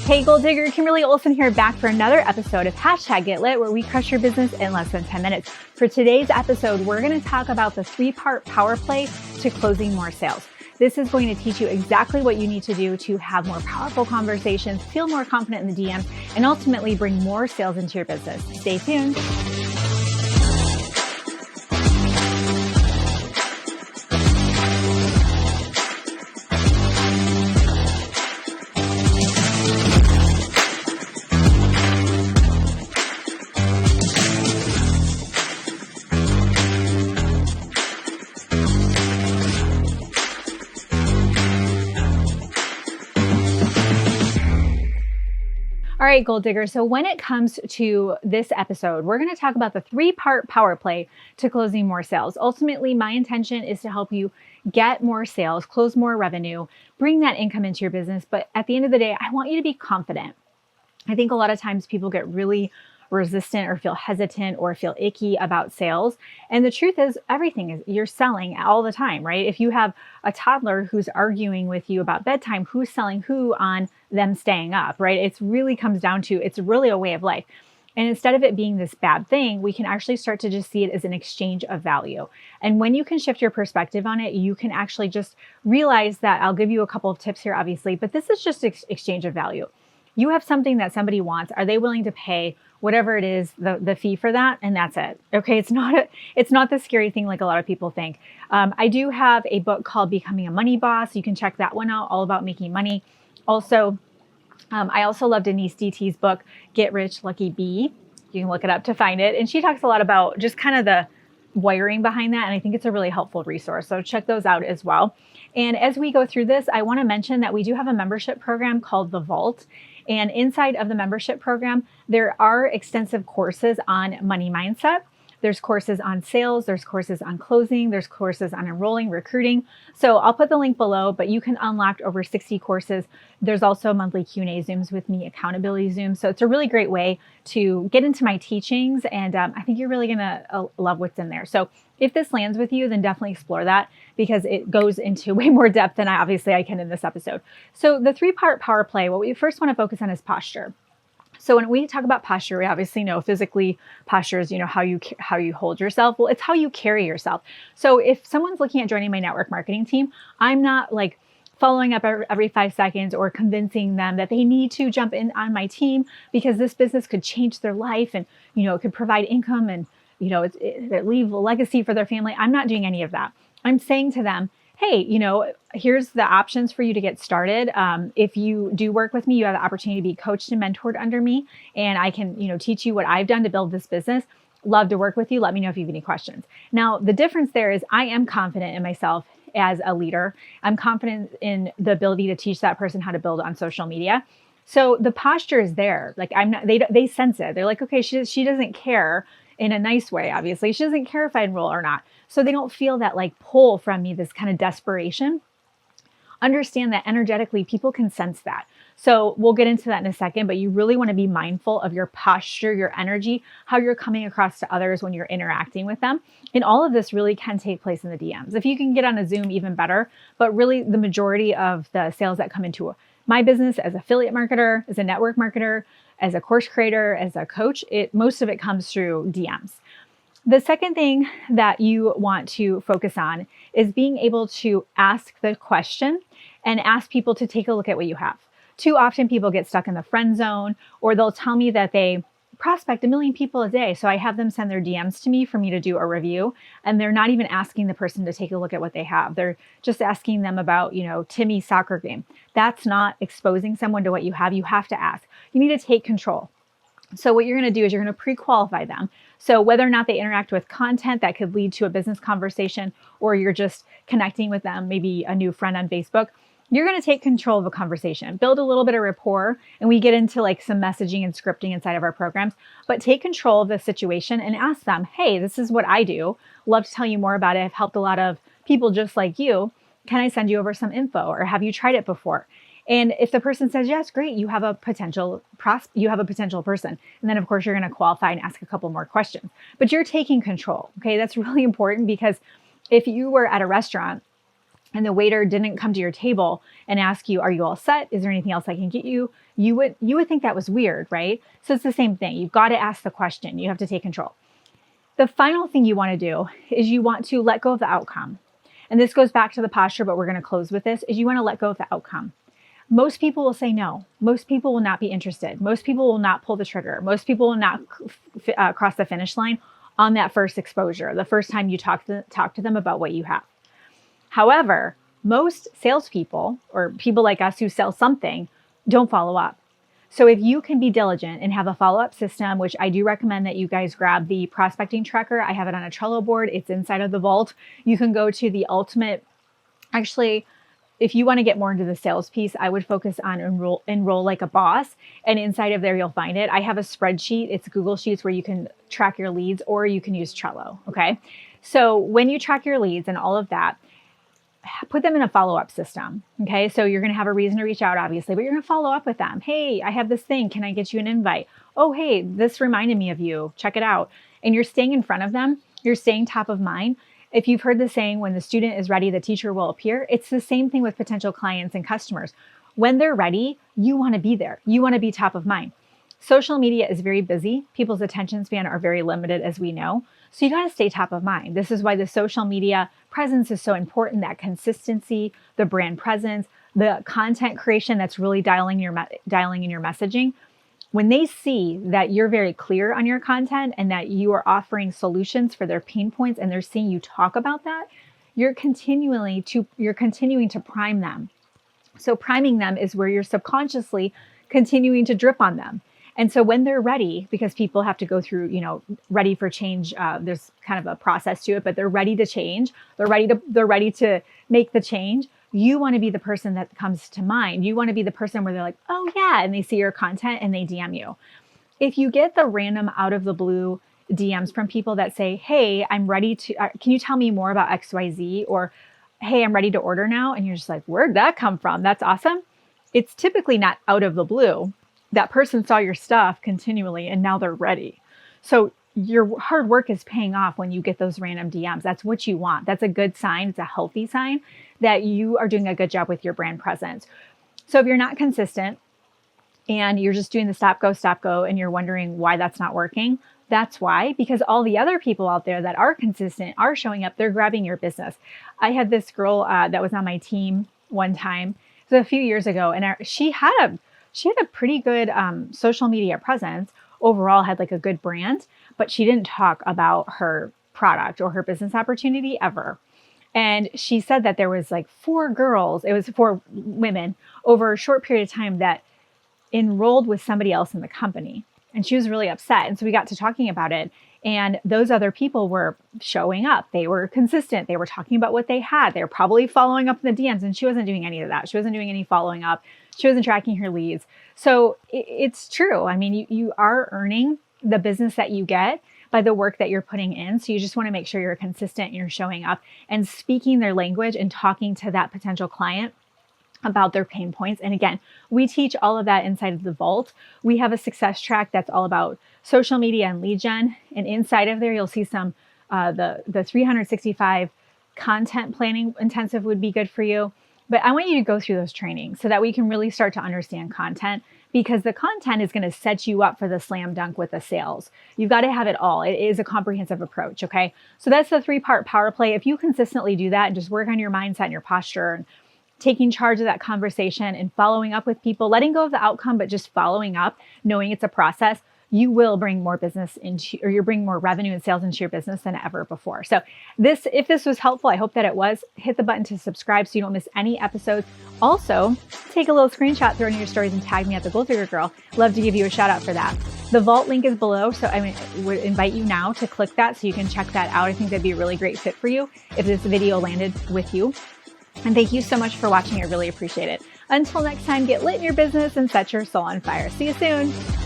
Hey Goal Digger, Kimberly Olson here, back for another episode of #GetLit, where we crush your business in less than 10 minutes. For today's episode, we're going to talk about the 3-part power play to closing more sales. This is going to teach you exactly what you need to do to have more powerful conversations, feel more confident in the DM, and ultimately bring more sales into your business. Stay tuned. All right, Goal Digger. So when it comes to this episode, we're going to talk about the 3-part power play to closing more sales. Ultimately, my intention is to help you get more sales, close more revenue, bring that income into your business. But at the end of the day, I want you to be confident. I think a lot of times people get really resistant or feel hesitant or feel icky about sales. And the truth is, everything is, you're selling all the time, right? If you have a toddler who's arguing with you about bedtime, who's selling who on them staying up, right? It really comes down to, it's really a way of life. And instead of it being this bad thing, we can actually start to just see it as an exchange of value. And when you can shift your perspective on it, you can actually just realize that, I'll give you a couple of tips here, obviously, but this is just exchange of value. You have something that somebody wants. Are they willing to pay whatever it is, the fee for that? And that's it. Okay. It's not the scary thing like a lot of people think. I do have a book called Becoming a Money Boss. You can check that one out, all about making money. Also, I also love Denise DT's book, Get Rich, Lucky Bee. You can look it up to find it. And she talks a lot about just kind of the wiring behind that. And I think it's a really helpful resource. So check those out as well. And as we go through this, I want to mention that we do have a membership program called The Vault. And inside of the membership program, there are extensive courses on money mindset. There's courses on sales, there's courses on closing, there's courses on enrolling, recruiting. So I'll put the link below, but you can unlock over 60 courses. There's also monthly Q&A Zooms with me, accountability Zooms. So it's a really great way to get into my teachings. And I think you're really gonna love what's in there. So if this lands with you, then definitely explore that, because it goes into way more depth than I can in this episode. So the 3-part power play, what we first wanna focus on is posture. So when we talk about posture, we obviously know physically posture is, how you hold yourself. Well, it's how you carry yourself. So if someone's looking at joining my network marketing team, I'm not like following up every 5 seconds or convincing them that they need to jump in on my team because this business could change their life and, it could provide income and, it leave a legacy for their family. I'm not doing any of that. I'm saying to them, hey, here's the options for you to get started. If you do work with me, you have the opportunity to be coached and mentored under me, and I can, teach you what I've done to build this business. Love to work with you. Let me know if you have any questions. Now, the difference there is I am confident in myself as a leader. I'm confident in the ability to teach that person how to build on social media. So the posture is there. Like they sense it. They're like, okay, she doesn't care, in a nice way, obviously. She doesn't care if I enroll or not. So they don't feel that like pull from me, this kind of desperation. Understand that energetically people can sense that. So we'll get into that in a second, but you really want to be mindful of your posture, your energy, how you're coming across to others when you're interacting with them. And all of this really can take place in the DMs. If you can get on a Zoom, even better. But really the majority of the sales that come into my business as affiliate marketer, as a network marketer, as a course creator, as a coach, most of it comes through DMs. The second thing that you want to focus on is being able to ask the question and ask people to take a look at what you have. Too often people get stuck in the friend zone, or they'll tell me that they prospect 1 million people a day. So I have them send their DMs to me for me to do a review. And they're not even asking the person to take a look at what they have. They're just asking them about, Timmy's soccer game. That's not exposing someone to what you have. You have to ask. You need to take control. So what you're going to do is you're going to pre-qualify them. So whether or not they interact with content that could lead to a business conversation, or you're just connecting with them, maybe a new friend on Facebook, you're going to take control of a conversation, build a little bit of rapport, and we get into like some messaging and scripting inside of our programs, but take control of the situation and ask them, hey, this is what I do. Love to tell you more about it. I've helped a lot of people just like you. Can I send you over some info, or have you tried it before? And if the person says yes, great, you have a potential person. And then of course you're going to qualify and ask a couple more questions, but you're taking control. Okay. That's really important, because if you were at a restaurant and the waiter didn't come to your table and ask you, are you all set? Is there anything else I can get you? You would think that was weird, right? So it's the same thing. You've got to ask the question. You have to take control. The final thing you want to do is you want to let go of the outcome. And this goes back to the posture, but we're going to close with this, is you want to let go of the outcome. Most people will say no. Most people will not be interested. Most people will not pull the trigger. Most people will not cross the finish line on that first exposure, the first time you talk to them about what you have. However, most salespeople or people like us who sell something don't follow up. So if you can be diligent and have a follow-up system, which I do recommend that you guys grab the prospecting tracker. I have it on a Trello board. It's inside of the vault. You can go to the ultimate. Actually, if you want to get more into the sales piece, I would focus on enroll like a boss. And inside of there, you'll find it. I have a spreadsheet. It's Google Sheets where you can track your leads, or you can use Trello. Okay. So when you track your leads and all of that, put them in a follow-up system. Okay. So you're going to have a reason to reach out, obviously, but you're going to follow up with them. Hey, I have this thing. Can I get you an invite? Oh, hey, this reminded me of you. Check it out. And you're staying in front of them. You're staying top of mind. If you've heard the saying, when the student is ready, the teacher will appear. It's the same thing with potential clients and customers. When they're ready, you want to be there. You want to be top of mind. Social media is very busy. People's attention span are very limited, as we know. So you got to stay top of mind. This is why the social media presence is so important, that consistency, the brand presence, the content creation that's really dialing in your messaging. When they see that you're very clear on your content and that you are offering solutions for their pain points and they're seeing you talk about that, you're continuing to prime them. So priming them is where you're subconsciously continuing to drip on them. And so when they're ready, because people have to go through, ready for change, there's kind of a process to it, but they're ready to change. They're ready to make the change. You want to be the person that comes to mind. You want to be the person where they're like, oh yeah, and they see your content and they DM you. If you get the random out of the blue DMs from people that say, hey, I'm ready to, can you tell me more about XYZ? Or, hey, I'm ready to order now. And you're just like, where'd that come from? That's awesome. It's typically not out of the blue. That person saw your stuff continually and now they're ready. So your hard work is paying off when you get those random DMs. That's what you want. That's a good sign. It's a healthy sign that you are doing a good job with your brand presence. So if you're not consistent and you're just doing the stop, go, and you're wondering why that's not working, that's why, because all the other people out there that are consistent are showing up. They're grabbing your business. I had this girl that was on my team one time. It was a few years ago, and she had a pretty good social media presence. Overall, had like a good brand, but she didn't talk about her product or her business opportunity ever. And she said that there was like 4 women over a short period of time that enrolled with somebody else in the company. And she was really upset. And so we got to talking about it. And those other people were showing up. They were consistent. They were talking about what they had. They were probably following up in the DMs. And she wasn't doing any of that. She wasn't doing any following up. She wasn't tracking her leads. So it's true. I mean, you are earning the business that you get by the work that you're putting in. So you just want to make sure you're consistent and you're showing up and speaking their language and talking to that potential client about their pain points. And again, we teach all of that inside of the vault. We have a success track that's all about social media and lead gen. And inside of there, you'll see some, the 365 content planning intensive would be good for you. But I want you to go through those trainings so that we can really start to understand content, because the content is going to set you up for the slam dunk with the sales. You've got to have it all. It is a comprehensive approach. Okay. So that's the 3-part power play. If you consistently do that and just work on your mindset and your posture and taking charge of that conversation and following up with people, letting go of the outcome, but just following up, knowing it's a process, you will bring more business into, or you bring more revenue and sales into your business than ever before. So if this was helpful, I hope that it was. Hit the button to subscribe so you don't miss any episodes. Also, take a little screenshot, throw it in your stories, and tag me at the Goal Digger Girl. Love to give you a shout out for that. The vault link is below, so I would invite you now to click that so you can check that out. I think that'd be a really great fit for you if this video landed with you. And thank you so much for watching. I really appreciate it. Until next time, get lit in your business and set your soul on fire. See you soon.